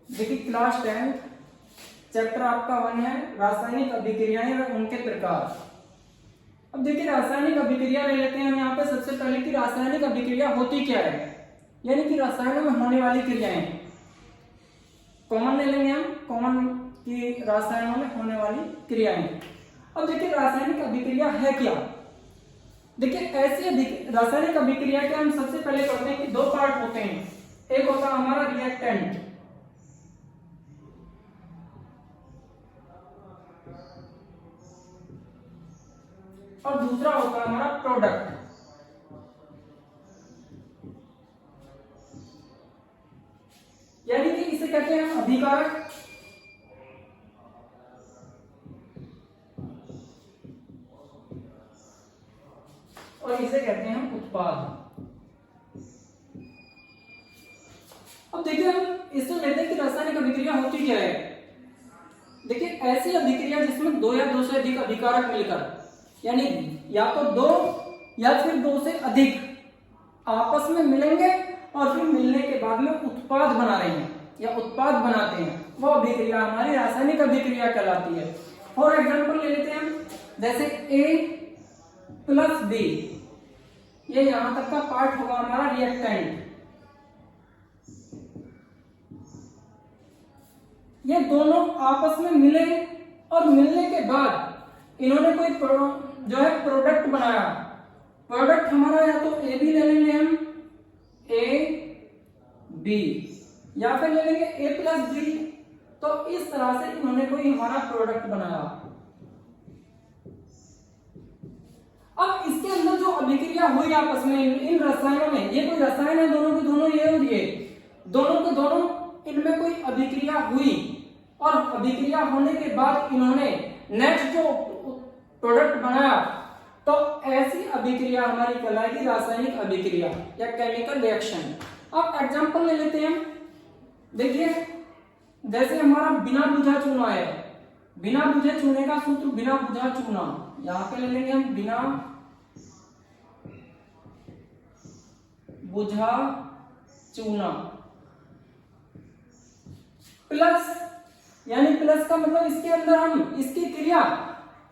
देखिए class 10 chapter आपका 1 है रासायनिक अभिक्रियाएं और उनके प्रकार। अब देखिए रासायनिक अभिक्रिया ले लेते हैं हम यहाँ पे सबसे पहले कि रासायनिक अभिक्रिया होती क्या है, यानी कि रसायनों में होने वाली क्रियाएं कॉमन ले लेंगे हम, कॉमन की रसायनों में होने वाली क्रियाएं। अब देखिए रासायनिक अभिक्रिया है क्या। देखिए ऐसी रासायनिक अभिक्रिया के हम सबसे पहले करते हैं कि दो पार्ट होते हैं, एक होता है हमारा रिएक्टेंट और दूसरा होता है हमारा प्रोडक्ट। यानी कि इसे कहते हैं हम अभिकारक और इसे कहते हैं हम उत्पाद। अब देखिए हम इससे लेते हैं कि रासायनिक अभिक्रिया होती क्या है। देखिए ऐसी अभिक्रिया जिसमें दो या दो से अधिक अभिकारक मिलकर, यानी या तो दो या फिर दो से अधिक आपस में मिलेंगे और फिर मिलने के बाद में उत्पाद बना रहे हैं या उत्पाद बनाते हैं, वो अभिक्रिया हमारी रासायनिक अभिक्रिया कहलाती है। फॉर एग्जांपल ले लेते हैं हम, जैसे A प्लस B, ये यहां तक का पार्ट होगा हमारा रिएक्टेंट। ये दोनों आपस में मिले और मिलने के बाद इन्होंने कोई जो है प्रोडक्ट बनाया। प्रोडक्ट हमारा या तो ए बी ले लेंगे हम, ए बी, या फिर ले लेंगे ए प्लस बी। तो इस तरह से इन्होंने कोई हमारा प्रोडक्ट बनाया। अब इसके अंदर जो अभिक्रिया हुई आपस में इन रसायनों में, ये कोई रसायन है दोनों के दोनों, ये और ये दोनों के दोनों, इनमें कोई अभिक्रिया हुई और अभिक्रिया होने के बाद इन्होंने नेक्स्ट जो प्रोडक्ट बनाया, तो ऐसी अभिक्रिया हमारी कहलाएगी रासायनिक अभिक्रिया या केमिकल रिएक्शन। अब एग्जांपल ले लेते हैं, देखिए जैसे हमारा बिना बुझा चूना है, बिना बुझे चूने का सूत्र बिना बुझा चूना, यहां पे ले लेंगे हम बिना बुझा चूना प्लस, यानी प्लस का मतलब इसके अंदर हम इसकी क्रिया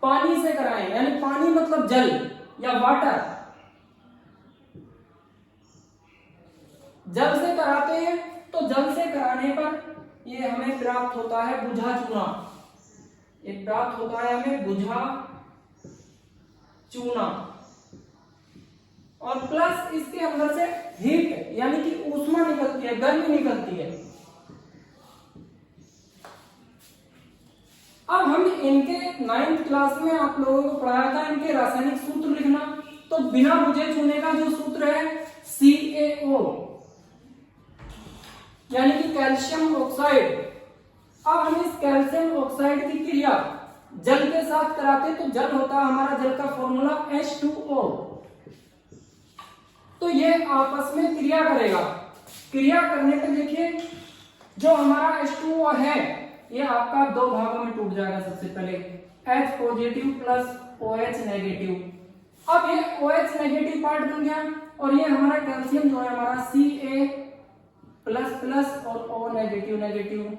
पानी से कराएं, यानी पानी मतलब जल या वाटर, जल से कराते हैं। तो जल से कराने पर ये हमें प्राप्त होता है बुझा चूना, ये प्राप्त होता है हमें बुझा चूना। और प्लस इसके अंदर से हीट यानी कि ऊष्मा निकलती है, गर्मी निकलती है। अब हम इनके 9th क्लास में आप लोगों को पढ़ाया था इनके रासायनिक सूत्र लिखना। तो बिना बुझे चूने का जो सूत्र है CaO, यानी कि कैल्शियम ऑक्साइड। अब हम इस कैल्शियम ऑक्साइड की क्रिया जल के साथ कराते, तो जल होता है हमारा, जल का फॉर्मूला H2O। तो ये आपस में क्रिया करेगा। क्रिया करने पर देखिए जो हमारा H2O है ये आपका दो भागों में टूट जाएगा। सबसे पहले H positive plus OH negative. अब ये OH नेगेटिव पार्ट बन गया और ये हमारा कैल्शियम जो है हमारा Ca प्लस प्लस और O नेगेटिव नेगेटिव,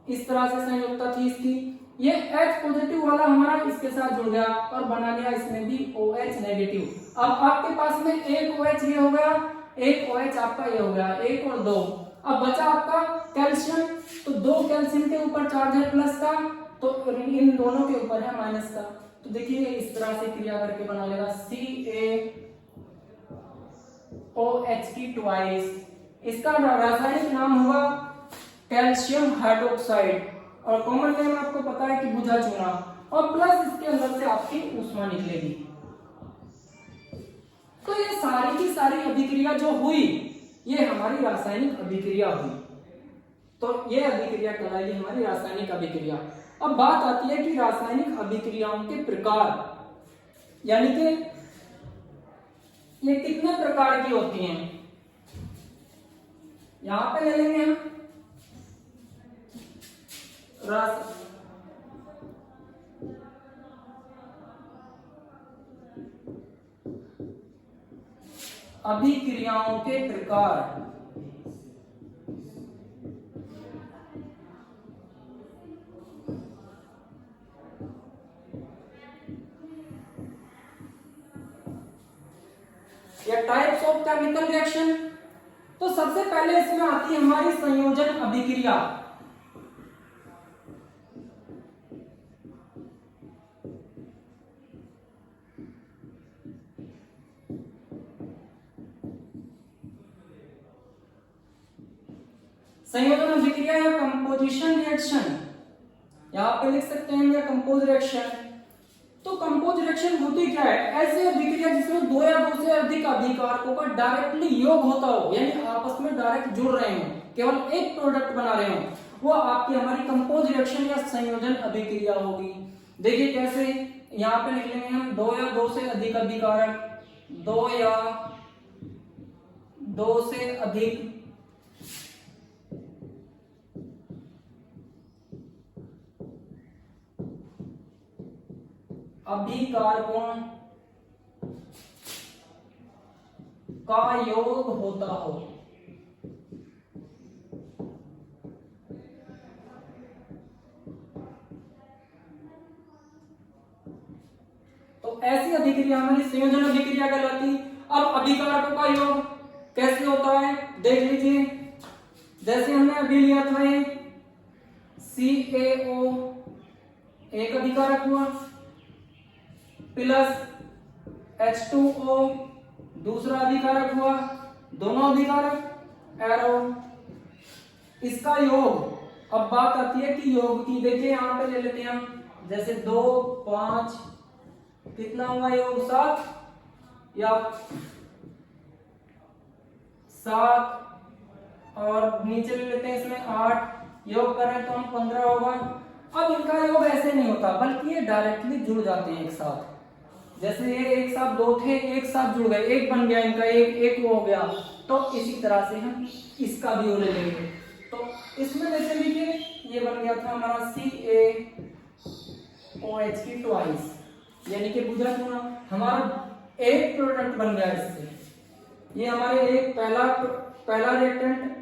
इस तरह से संयोजकता थी इसकी। ये H पॉजिटिव वाला हमारा इसके साथ जुड़ गया और बना लिया इसमें भी OH नेगेटिव। अब आपके पास में एक OH ये हो गया, एक OH आपका ये हो गया, एक और दो। अब बचा आपका कैल्शियम, तो दो कैल्शियम के ऊपर चार्ज है प्लस का, तो इन दोनों के ऊपर है माइनस का। तो देखिए इस तरह से क्रिया करके बना लेगा CaOH की ट्वाइस। इसका रासायनिक नाम होगा कैल्शियम हाइड्रोक्साइड और कॉमन नेम आपको पता है कि बुझा चूना। और प्लस इसके अंदर से आपकी ऊष्मा निकलेगी। तो ये सारी की सारी अभिक्रिया जो हुई ये हमारी रासायनिक अभिक्रिया हुई। तो ये अभिक्रिया कहलाएगी हमारी रासायनिक अभिक्रिया। अब बात आती है कि रासायनिक अभिक्रियाओं के प्रकार, यानी कि ये कितने प्रकार की होती हैं। यहां पे ले लेंगे हम अभिक्रियाओं के प्रकार। या टाइप्स ऑफ केमिकल रिएक्शन। तो सबसे पहले इसमें आती है हमारी संयोजन अभिक्रिया। संयोजन अभिक्रिया या कंपोजिशन रिएक्शन, यहां पे लिख सकते हैं या कंपोज रिएक्शन। तो कंपोज रिएक्शन होती क्या है? ऐसी अभिक्रिया जिसमें दो या दो से अधिक अभिकारकों का डायरेक्टली योग होता हो, यानी आपस में डायरेक्ट जुड़ रहे हो, केवल एक प्रोडक्ट बना रहे हो, वो आपकी हमारी कंपोज रिएक्शन या संयोजन अभिक्रिया होगी। देखिए कैसे, यहाँ पे लिख लेंगे हम दो या दो से अधिक अभिकारक, दो या दो से अधिक अभिकारकों का योग होता हो। तो ऐसी अभिक्रिया हमारी संयोजन अभिक्रिया कहलाती। अब अभिकारकों का योग कैसे होता है देख लीजिए। जैसे हमने अभी लिया था ये CaO एक अभिकारक हुआ, प्लस H2O दूसरा अभिकारक हुआ, दोनों अभिकारक एरो, इसका योग। अब बात आती है कि योग की। देखिए यहां पे ले लेते हैं हम, जैसे 2 5 कितना हुआ योग 7 या 7 और नीचे ले लेते हैं इसमें 8 योग करें तो हम 15 होगा। अब इनका योग ऐसे नहीं होता, बल्कि ये डायरेक्टली जुड़ जाते हैं एक साथ। जैसे ये एक साथ दो थे, एक साथ जुड़ गए, एक बन गया इनका, एक वो हो गया। तो इसी तरह से हम इसका भी ले लेंगे। तो इसमें जैसे देखिए ये बन गया था हमारा CaOH की ट्वाइस, यानी कि बुझा चूना, हमारा एक प्रोडक्ट बन गया इससे। ये हमारे एक पहला रिएक्टेंट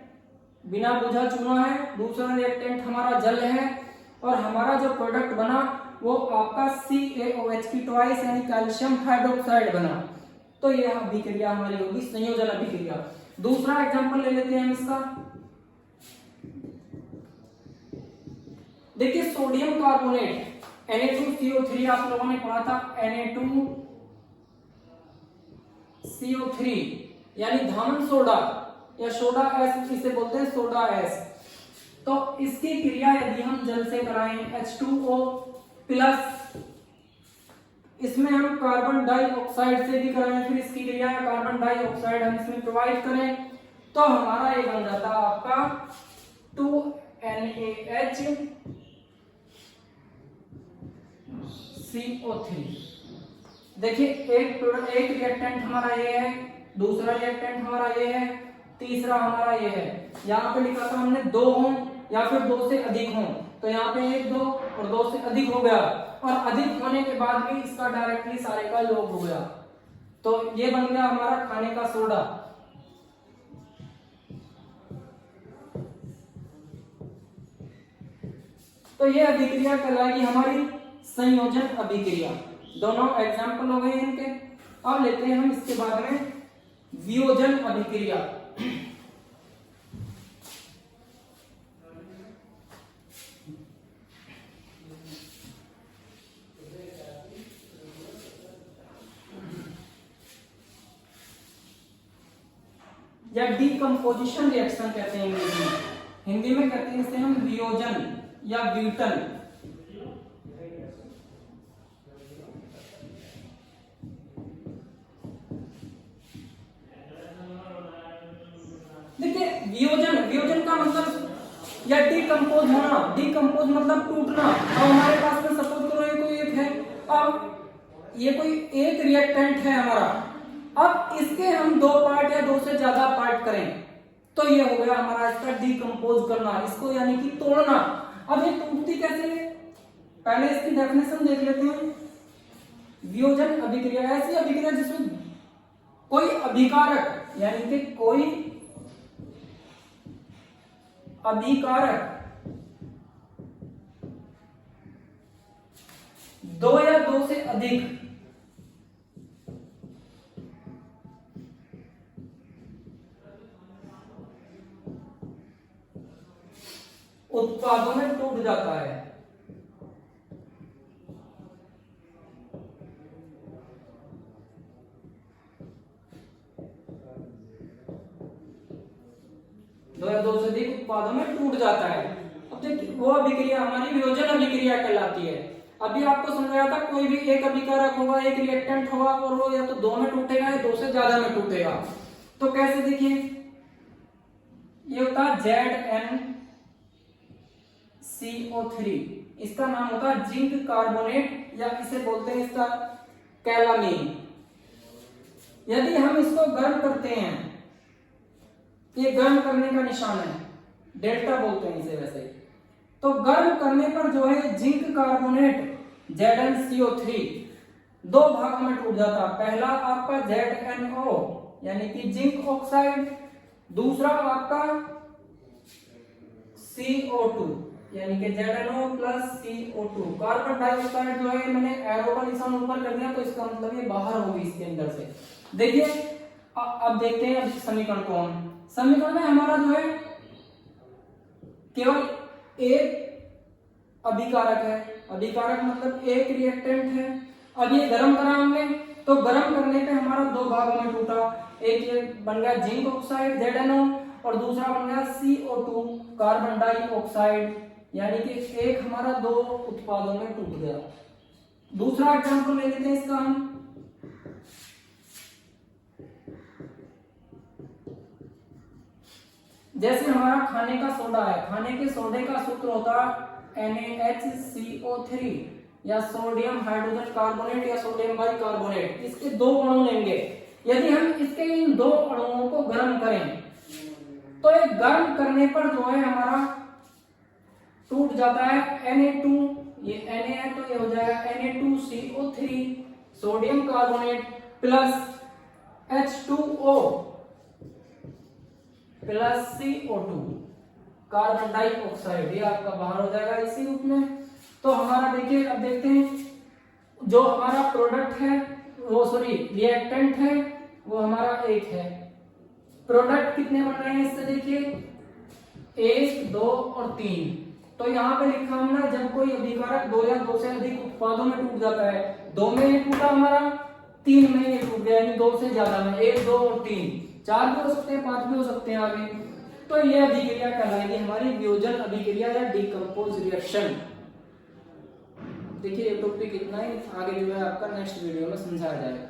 बिना बुझा चूना है, दूसरा रिएक्टेंट हमारा जल है, और हमारा जो प्रोडक्ट बना वो आपका CaOH की ट्वाइस यानी कैल्शियम हाइड्रोक्साइड बना। तो यह अभिक्रिया हमारी होगी संयोजन अभिक्रिया। दूसरा एग्जांपल ले लेते हैं हम इसका। देखिए सोडियम कार्बोनेट Na2CO3 आप लोगों ने पढ़ा था, Na2CO3 यानी धामन सोडा या सोडा एस इसे बोलते हैं, सोडा एस। तो इसकी क्रिया यदि हम जल से कराएं H2O प्लस, इसमें हम कार्बन डाइऑक्साइड से भी कराएं, फिर इसकी क्रिया कार्बन डाइऑक्साइड हम इसमें प्रोवाइड करें, तो हमारा ये बन जाता है आपका 2NaHCO3। देखिए एक रिएक्टेंट हमारा ये है, दूसरा रिएक्टेंट हमारा ये है, तीसरा हमारा ये है। यहाँ पे लिखा था हमने 2 हों या फिर 2 से अधिक हों, तो यहाँ पे 1 2 और 2 से अधिक हो गया, और अधिक होने के बाद भी इसका डायरेक्टली सारे का योग हो गया। तो ये बन गया हमारा खाने का सोडा। तो ये अभिक्रिया कहलाएगी हमारी संयोजन अभिक्रिया। दोनों एग्जाम्पल हो गए इनके। अब लेते हैं हम इसके बाद में वियोजन अभिक्रिया। या डीकंपोजिशन रिएक्शन कहते हैं इंग्लिश में, हिंदी में कहते हैं इसे हम वियोजन या व्यूटन। देखिए वियोजन का मतलब या डीकंपोज होना, डीकंपोज मतलब टूटना। अब हमारे पास में सपोज करो ये कोई एक है, अब ये कोई एक रिएक्टेंट है हमारा, अब इसके हम 2 पार्ट या 2 से ज्यादा पार्ट करें, तो ये हो गया हमारा इसका डीकंपोज करना, इसको यानी कि तोड़ना। अब ये टूटती कैसे है, पहले इसकी डेफिनेशन देख लेते हैं। वियोजन अभिक्रिया ऐसी अभिक्रिया जिसमें कोई अभिकारक यानी कि कोई अभिकारक 2 या 2 से अधिक उत्पादों में टूट जाता है। दो से अधिक उत्पादों में टूट जाता है। अब देखिए वो अभिक्रिया हमारी वियोजन अभिक्रिया कहलाती है। अभी आपको समझाया था कोई भी एक अभिकारक होगा, एक रिएक्टेंट होगा और वो या तो दो में टूटेगा या दो से ज्यादा में टूटेगा। तो कैसे देखिए, ये होता है ZnCO3, इसका नाम होता है जिंक कार्बोनेट या इसे बोलते हैं इसका कैलामीन। यदि हम इसको गर्म करते हैं, ये गर्म करने का निशान है, डेल्टा बोलते हैं इसे वैसे, तो गर्म करने पर जो है जिंक कार्बोनेट ZnCO3 दो भागों में टूट जाता है। पहला आपका ZnO यानी कि जिंक ऑक्साइड, दूसरा आपका CO2 यानी कि ZnO plus CO2। Carbon dioxide जो है मैंने एरो का निशान ऊपर कर दिया तो इसका मतलब ये बाहर होगी इसके अंदर से। देखिए अब देखते हैं अब समीकरण को हम। समीकरण में हमारा जो है केवल एक अभिकारक है, अभिकारक मतलब एक रिएक्टेंट है। अब ये गर्म करा हमने, तो गर्म करने पे हमारा दो भागों में टूटा, एक ये बन गया जिंक ऑक्साइड ZnO और दूसरा बन गया CO2 कार्बन डाइऑक्साइड, यानी कि एक हमारा दो उत्पादों में टूट गया। दूसरा एग्जांपल ले लेते हैं इसका हम। जैसे हमारा खाने का सोडा है, खाने के सोडे का सूत्र होता है NaHCO3 या सोडियम हाइड्रोजन कार्बोनेट या सोडियम बाइकार्बोनेट। इसके दो अणु लेंगे, यदि हम इसके इन दो अणुओं को गर्म करें तो ये गर्म करने पर जो है हमारा टूट जाता है Na2, ये Na है तो ये हो जाएगा Na2CO3 sodium carbonate plus H2O plus CO2 carbon dioxide, ये आपका बाहर हो जाएगा इसी रूप में। तो हमारा देखिए अब देखते हैं जो हमारा प्रोडक्ट है वो रिएक्टेंट है वो हमारा एक है। प्रोडक्ट कितने बन रहे हैं इससे देखिए 1, 2 और 3। तो यहाँ पे लिखा हमने जब कोई अभिकारक दो या दो से अधिक उत्पादों में टूट जाता है, दो में ये टूटा हमारा, 3 में ये टूट गया, यानी दो से ज्यादा में 1, 2 और 3, 4 भी हो सकते हैं, 5 भी हो सकते हैं आगे। तो ये अभिक्रिया कहलाएगी हमारी वियोजन अभिक्रिया या डिकम्पोज रिएक्शन। देखिए ये टॉपिक इतना ही, आगे जो है आपका नेक्स्ट वीडियो में समझाया जाएगा।